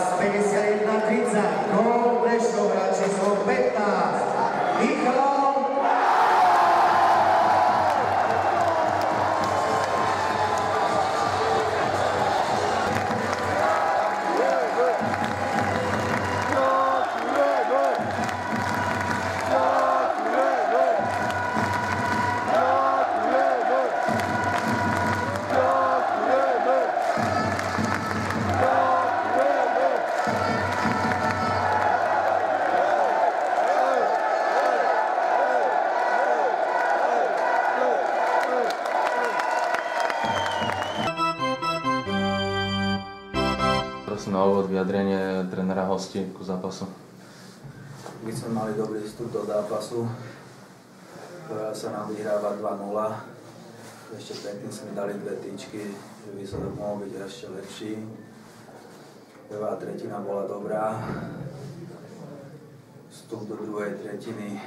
zápas 51-30. Gól Prešov, hráč číslo 15. Michal. Prosím na úvod vyjadrenie trénera hostí ku zápasu. My sme mali dobrý vstup do zápasu, ktorá sa nám vyhráva 2-0. Ešte predtým sme dali 2 tyčky, že výsledok mohol byť ešte lepší. Prvá tretina bola dobrá. Vstup do druhej tretiny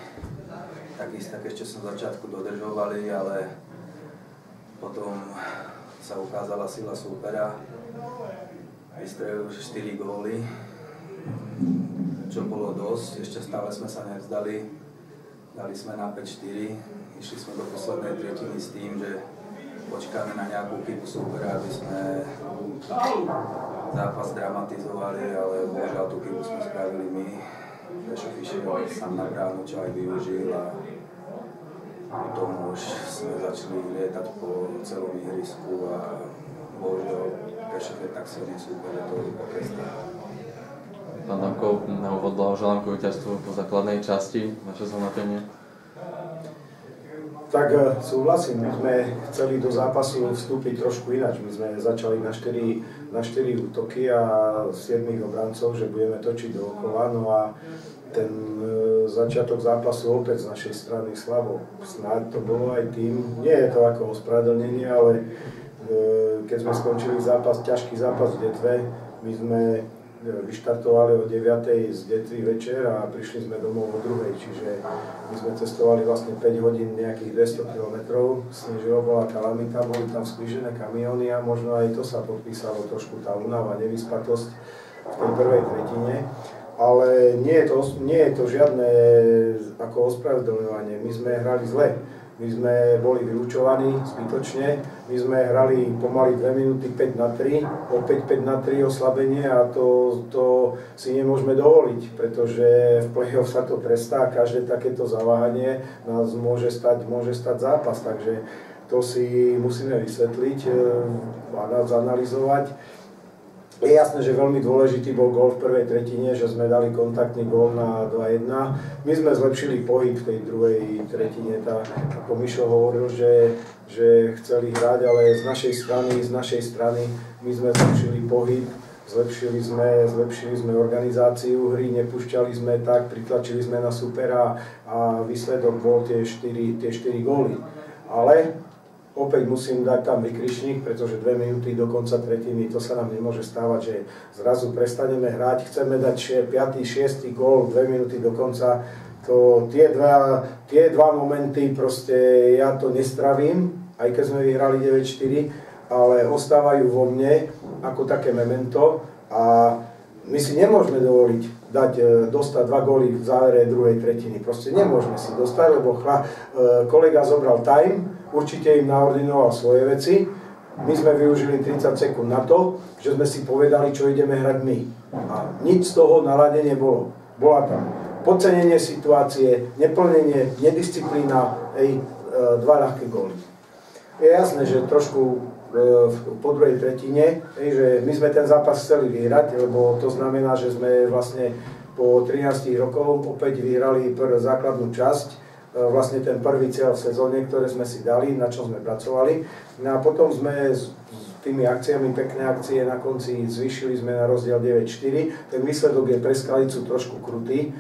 takisto ešte som v začiatku dodržovali, ale potom sa ukázala sila súpera. Vystrelili už 4 góly, čo bolo dosť, ešte stále sme sa nevzdali. Dali sme na 5-4, išli sme do poslednej tretiny s tým, že počkáme na nejakú chybu súpera, aby sme zápas dramatizovali, ale bohužiaľ tú chybu sme spravili my. Prešov išiel sám na bránu, čo aj využil a potom už sme začali lietať po celom ihrisku a bohužiaľ Prešov je tak silný súper, že to pokrestá. Pán Damkov, na úvod blahoželám k víťazstvu po základnej časti. Vaše zhodnotenie? Tak súhlasím, my sme chceli do zápasu vstúpiť trošku ináč. My sme začali na 4 útoky a 7 obrancov, že budeme točiť dookola. No a ten začiatok zápasu opäť z našej strany slabo. Snáď to bolo aj tým, nie je to ako ospravedlnenie, ale keď sme skončili zápas, ťažký zápas v Detve, my sme vyštartovali o 9. z Detvy večer a prišli sme domov o 2. Čiže my sme cestovali vlastne 5 hodín, nejakých 200 km. Snežilo, bola kalamita, boli tam skrížené kamióny a možno aj to sa podpísalo trošku tá únava, nevyspatosť v tej prvej tretine. Ale nie je to žiadne ako ospravedlňovanie, my sme hrali zle. My sme boli vyučovaní zbytočne, my sme hrali pomaly 2 minúty 5-3, opäť 5-3 oslabenie a to si nemôžeme dovoliť, pretože v play-off sa to trestá a každé takéto zaváhanie nás môže stať zápas, takže to si musíme vysvetliť a zanalizovať. Je jasné, že veľmi dôležitý bol gól v prvej tretine, že sme dali kontaktný gól na 2-1. My sme zlepšili pohyb v tej druhej tretine. Ako Mišo hovoril, že chceli hrať, ale z našej strany my sme zlepšili pohyb, zlepšili sme organizáciu hry, nepúšťali sme tak, pritlačili sme na supera a výsledok bol tie 4 góly. Ale opäť musím dať tam vykričník, pretože 2 minúty do konca tretiny, to sa nám nemôže stávať, že zrazu prestaneme hrať, chceme dať 5., 6. gól, 2 minúty do konca. Tie dva momenty, proste ja to nestravím, aj keď sme vyhrali 9-4, ale ostávajú vo mne ako také memento a my si nemôžeme dovoliť dostať 2 góly v závere druhej tretiny. Proste nemôžeme si dostať, lebo kolega zobral time, určite im naordinoval svoje veci. My sme využili 30 sekúnd na to, že sme si povedali, čo ideme hrať my. A nič z toho naladenie bolo. Bola tam podcenenie situácie, neplnenie, nedisciplína, 2 ľahké góly. Je jasné, že trošku po druhej tretine, že my sme ten zápas chceli vyhrať, lebo to znamená, že sme vlastne po 13 rokov opäť vyhrali základnú časť, vlastne ten prvý cieľ v sezóne, ktoré sme si dali, na čom sme pracovali. No a potom sme s tými akciami, pekné akcie, na konci zvýšili sme na rozdiel 9-4. Ten výsledok je pre Skalicu trošku krutý,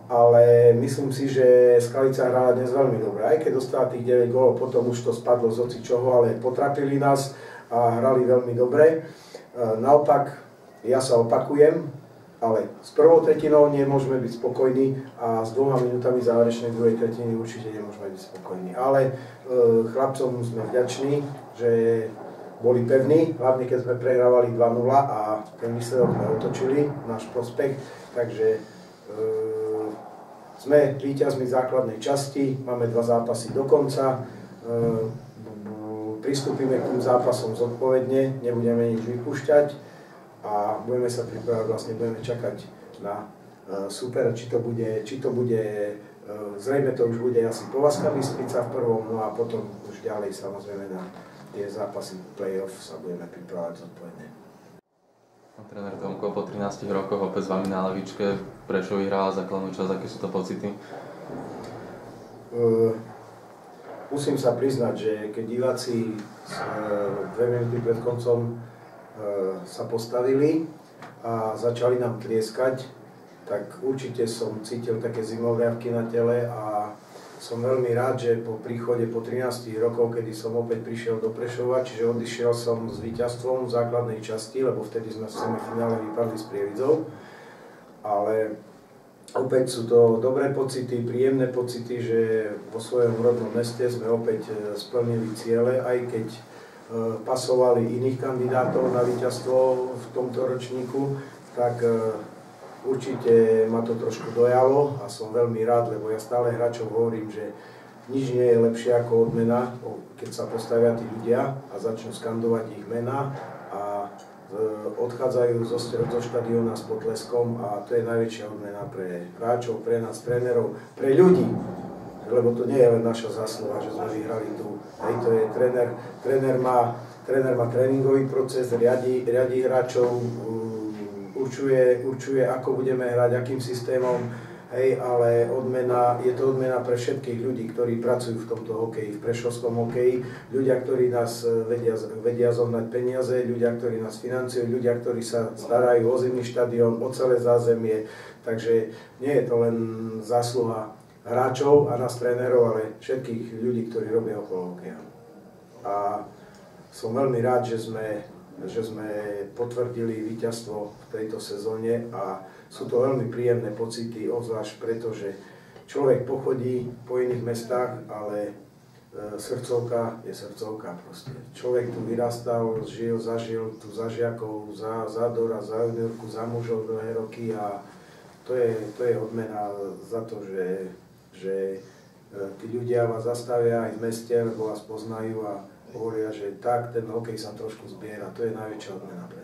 ale myslím si, že Skalica hrala dnes veľmi dobre. Aj keď dostala tých 9 gólov, potom už to spadlo z hocičoho, ale potrapili nás a hrali veľmi dobre. Naopak, ja sa opakujem, ale s prvou tretinou nemôžeme byť spokojní a s 2 minútami záverečnej druhej tretiny určite nemôžeme byť spokojní. Ale chlapcom sme vďační, že boli pevní, hlavne keď sme prehrávali 2-0 a ten výsledok sme otočili v náš prospech, takže sme víťazmi základnej časti, máme 2 zápasy do konca, pristúpime k tým zápasom zodpovedne, nebudeme nič vypúšťať a budeme sa pripravať, vlastne budeme čakať na supera, či to bude, zrejme to už bude asi Povazka Bystrica v prvom, no a potom už ďalej samozrejme na tie zápasy play-off sa budeme pripravať zodpovedne. Tréner Tomko, po 13 rokoch opäť s vami na lavičke, Prešov vyhráva základnú časť, aké sú to pocity? Musím sa priznať, že keď diváci 2 minúty pred koncom sa postavili a začali nám tlieskať, tak určite som cítil také zimomriavky na tele a som veľmi rád, že po príchode po 13 rokoch, kedy som opäť prišiel do Prešova, čiže odišiel som s víťazstvom v základnej časti, lebo vtedy sme v semifinále vypadli s Prievidzou, ale opäť sú to dobré pocity, príjemné pocity, že vo svojom rodnom meste sme opäť splnili ciele, aj keď pasovali iných kandidátov na víťazstvo v tomto ročníku, tak určite ma to trošku dojalo a som veľmi rád, lebo ja stále hráčom hovorím, že nič nie je lepšie ako odmena, keď sa postavia tí ľudia a začnú skandovať ich mená a odchádzajú zo štadióna s potleskom a to je najväčšia odmena pre hráčov, pre nás, trénerov, pre ľudí. Lebo to nie je len naša zásluha, že sme vyhrali tu. Hej, to je tréner má tréningový proces, riadi hráčov, určuje, ako budeme hrať, akým systémom, hej, ale je to odmena pre všetkých ľudí, ktorí pracujú v tomto hokeji, v prešovskom hokeji, ľudia, ktorí nás vedia zohnať peniaze, ľudia, ktorí nás financujú, ľudia, ktorí sa starajú o zimný štadión, o celé zázemie, takže nie je to len zásluha hráčov a nás trénerov, ale všetkých ľudí, ktorí robia okolo hokeja. A som veľmi rád, že sme potvrdili víťazstvo v tejto sezóne a sú to veľmi príjemné pocity, obzvlášť preto, že človek pochodí po iných mestách, ale srdcovka je srdcovka proste. Človek tu vyrastal, zažil tu za žiakov, za Dora, za juniorku, za mužov dlhé roky a to je odmena za to, že tí ľudia vás zastavia aj v meste, lebo vás poznajú a hovoria, že tak, ten hokej sa trošku zbiera. To je najväčšia odmena pre